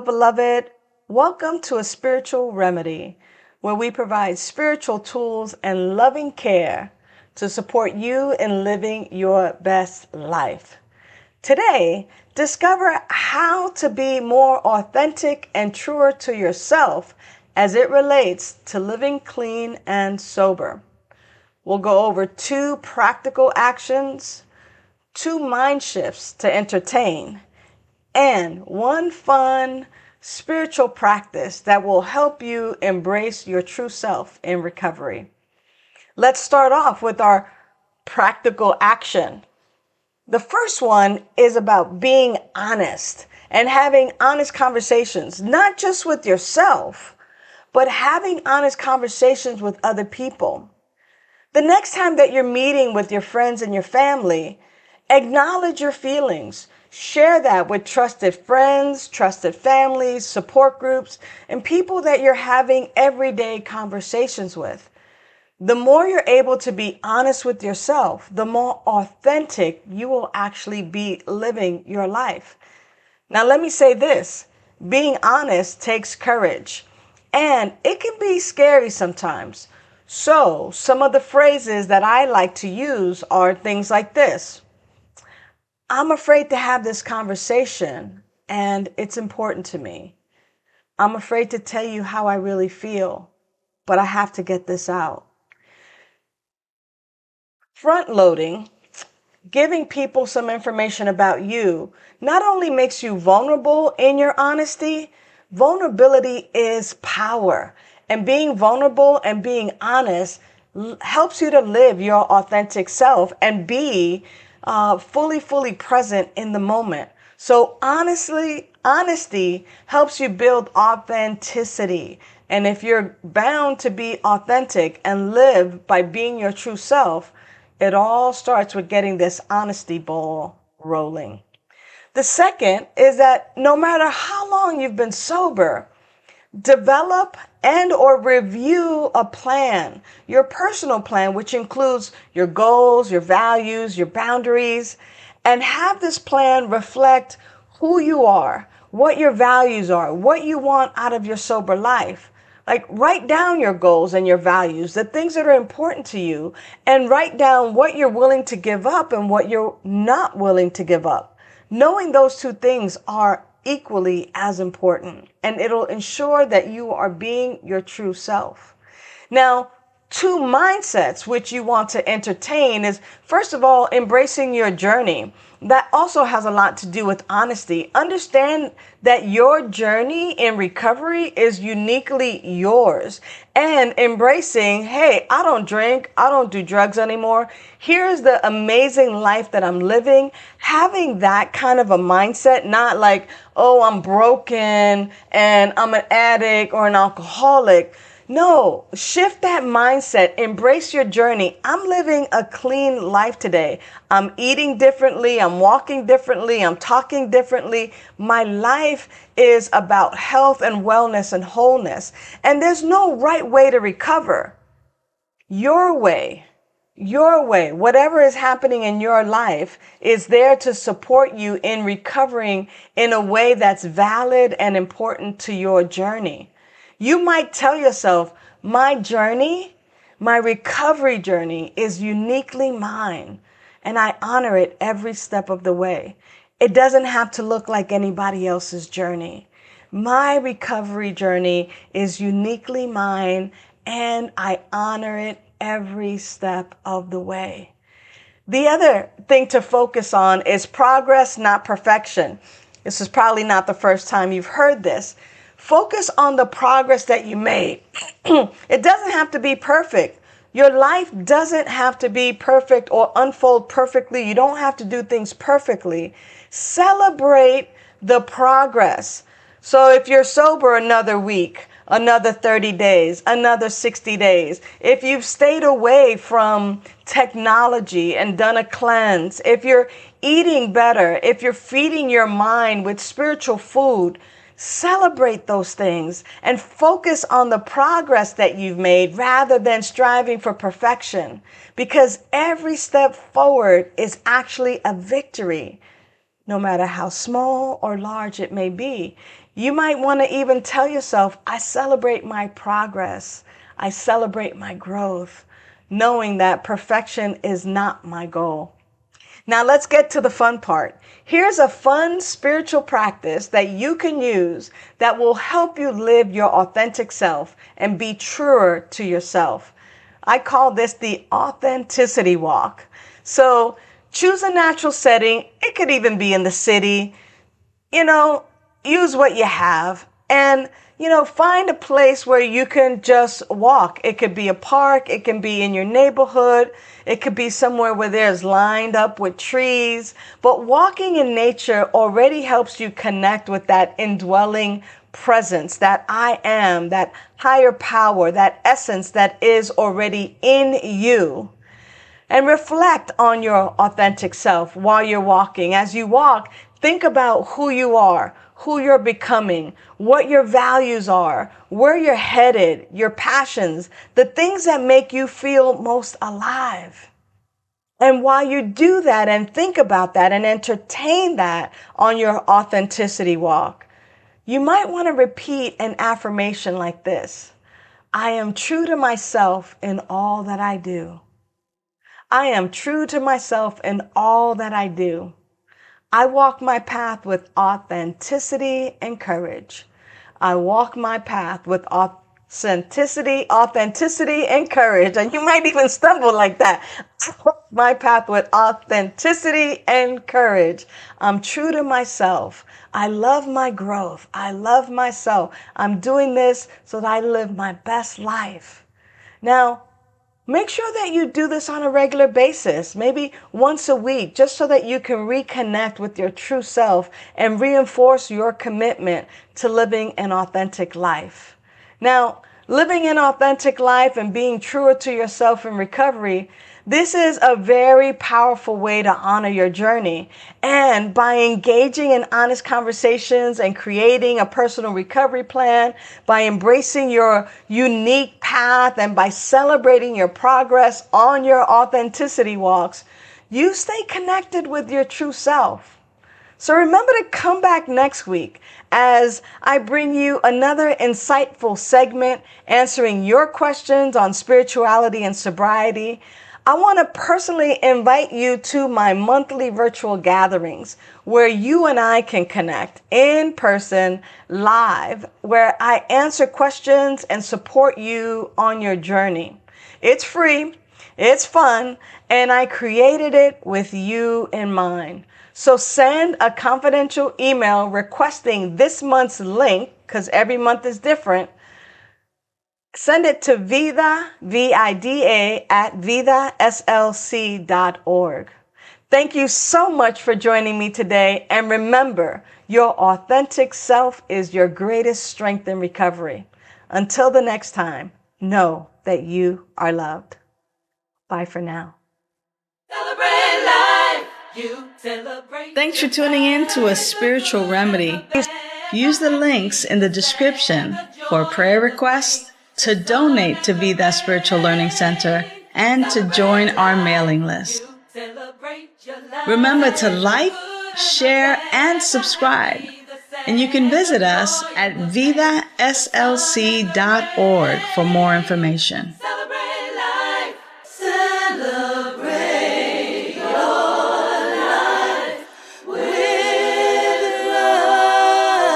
beloved. Welcome to A Spiritual Remedy, where we provide spiritual tools and loving care to support you in living your best life. Today, discover how to be more authentic and truer to yourself as it relates to living clean and sober. We'll go over 2 practical actions, 2 mind shifts to entertain, and 1 fun spiritual practice that will help you embrace your true self in recovery. Let's start off with our practical action. The first one is about being honest and having honest conversations, not just with yourself, but having honest conversations with other people. The next time that you're meeting with your friends and your family, acknowledge your feelings. Share that with trusted friends, trusted families, support groups, and people that you're having everyday conversations with. The more you're able to be honest with yourself, the more authentic you will actually be living your life. Now, let me say this. Being honest takes courage, and it can be scary sometimes. So, some of the phrases that I like to use are things like this. I'm afraid to have this conversation, and it's important to me. I'm afraid to tell you how I really feel, but I have to get this out. Front loading, giving people some information about you, not only makes you vulnerable in your honesty, vulnerability is power. And being vulnerable and being honest helps you to live your authentic self and be fully present in the moment. So honesty helps you build authenticity. And if you're bound to be authentic and live by being your true self, it all starts with getting this honesty ball rolling. The second is that no matter how long you've been sober, develop and or review a plan, your personal plan, which includes your goals, your values, your boundaries, and have this plan reflect who you are, what your values are, what you want out of your sober life. Like, write down your goals and your values, the things that are important to you, and write down what you're willing to give up and what you're not willing to give up. Knowing those 2 things are equally as important, and it'll ensure that you are being your true self. Now, 2 mindsets which you want to entertain is, first of all, embracing your journey. That also has a lot to do with honesty. Understand that your journey in recovery is uniquely yours, and embracing, hey, I don't drink, I don't do drugs anymore. Here's the amazing life that I'm living. Having that kind of a mindset, not like, oh, I'm broken and I'm an addict or an alcoholic. No, shift that mindset. Embrace your journey. I'm living a clean life today. I'm eating differently. I'm walking differently. I'm talking differently. My life is about health and wellness and wholeness. And there's no right way to recover. Your way, whatever is happening in your life is there to support you in recovering in a way that's valid and important to your journey. You might tell yourself, my journey, my recovery journey is uniquely mine, and I honor it every step of the way. It doesn't have to look like anybody else's journey. My recovery journey is uniquely mine, and I honor it every step of the way. The other thing to focus on is progress, not perfection. This is probably not the first time you've heard this. Focus on the progress that you made. It doesn't have to be perfect. Your life doesn't have to be perfect or unfold perfectly. You don't have to do things perfectly. Celebrate the progress. So if you're sober another week, another 30 days, another 60 days, if you've stayed away from technology and done a cleanse, if you're eating better, if you're feeding your mind with spiritual food, celebrate those things and focus on the progress that you've made rather than striving for perfection, because every step forward is actually a victory, no matter how small or large it may be. You might want to even tell yourself, I celebrate my progress. I celebrate my growth, knowing that perfection is not my goal. Now let's get to the fun part. Here's a fun spiritual practice that you can use that will help you live your authentic self and be truer to yourself. I call this the authenticity walk. So choose a natural setting. It could even be in the city. Use what you have and, find a place where you can just walk. It could be a park. It can be in your neighborhood. It could be somewhere where there's lined up with trees. But walking in nature already helps you connect with that indwelling presence, that I am, that higher power, that essence that is already in you. And reflect on your authentic self while you're walking. As you walk, think about who you are, who you're becoming, what your values are, where you're headed, your passions, the things that make you feel most alive. And while you do that and think about that and entertain that on your authenticity walk, you might want to repeat an affirmation like this. I am true to myself in all that I do. I am true to myself in all that I do. I walk my path with authenticity and courage. I walk my path with authenticity, and courage. And you might even stumble like that. I walk my path with authenticity and courage. I'm true to myself. I love my growth. I love myself. I'm doing this so that I live my best life. Now, make sure that you do this on a regular basis, maybe once a week, just so that you can reconnect with your true self and reinforce your commitment to living an authentic life. Now, living an authentic life and being truer to yourself in recovery, this is a very powerful way to honor your journey. And by engaging in honest conversations and creating a personal recovery plan, by embracing your unique path and by celebrating your progress on your authenticity walks, you stay connected with your true self. So remember to come back next week as I bring you another insightful segment answering your questions on spirituality and sobriety. I want to personally invite you to my monthly virtual gatherings where you and I can connect in person, live, where I answer questions and support you on your journey. It's free, it's fun, and I created it with you in mind. So send a confidential email requesting this month's link, because every month is different. Send it to Vida, V-I-D-A, at vidaslc.org. Thank you so much for joining me today. And remember, your authentic self is your greatest strength in recovery. Until the next time, know that you are loved. Bye for now. Celebrate life. You celebrate. Thanks for tuning in to A Spiritual Remedy. Use the links in the description for prayer requests, to donate to Vida Spiritual Learning Center, and to join our mailing list. Remember to like, share, and subscribe. And you can visit us at vidaslc.org for more information.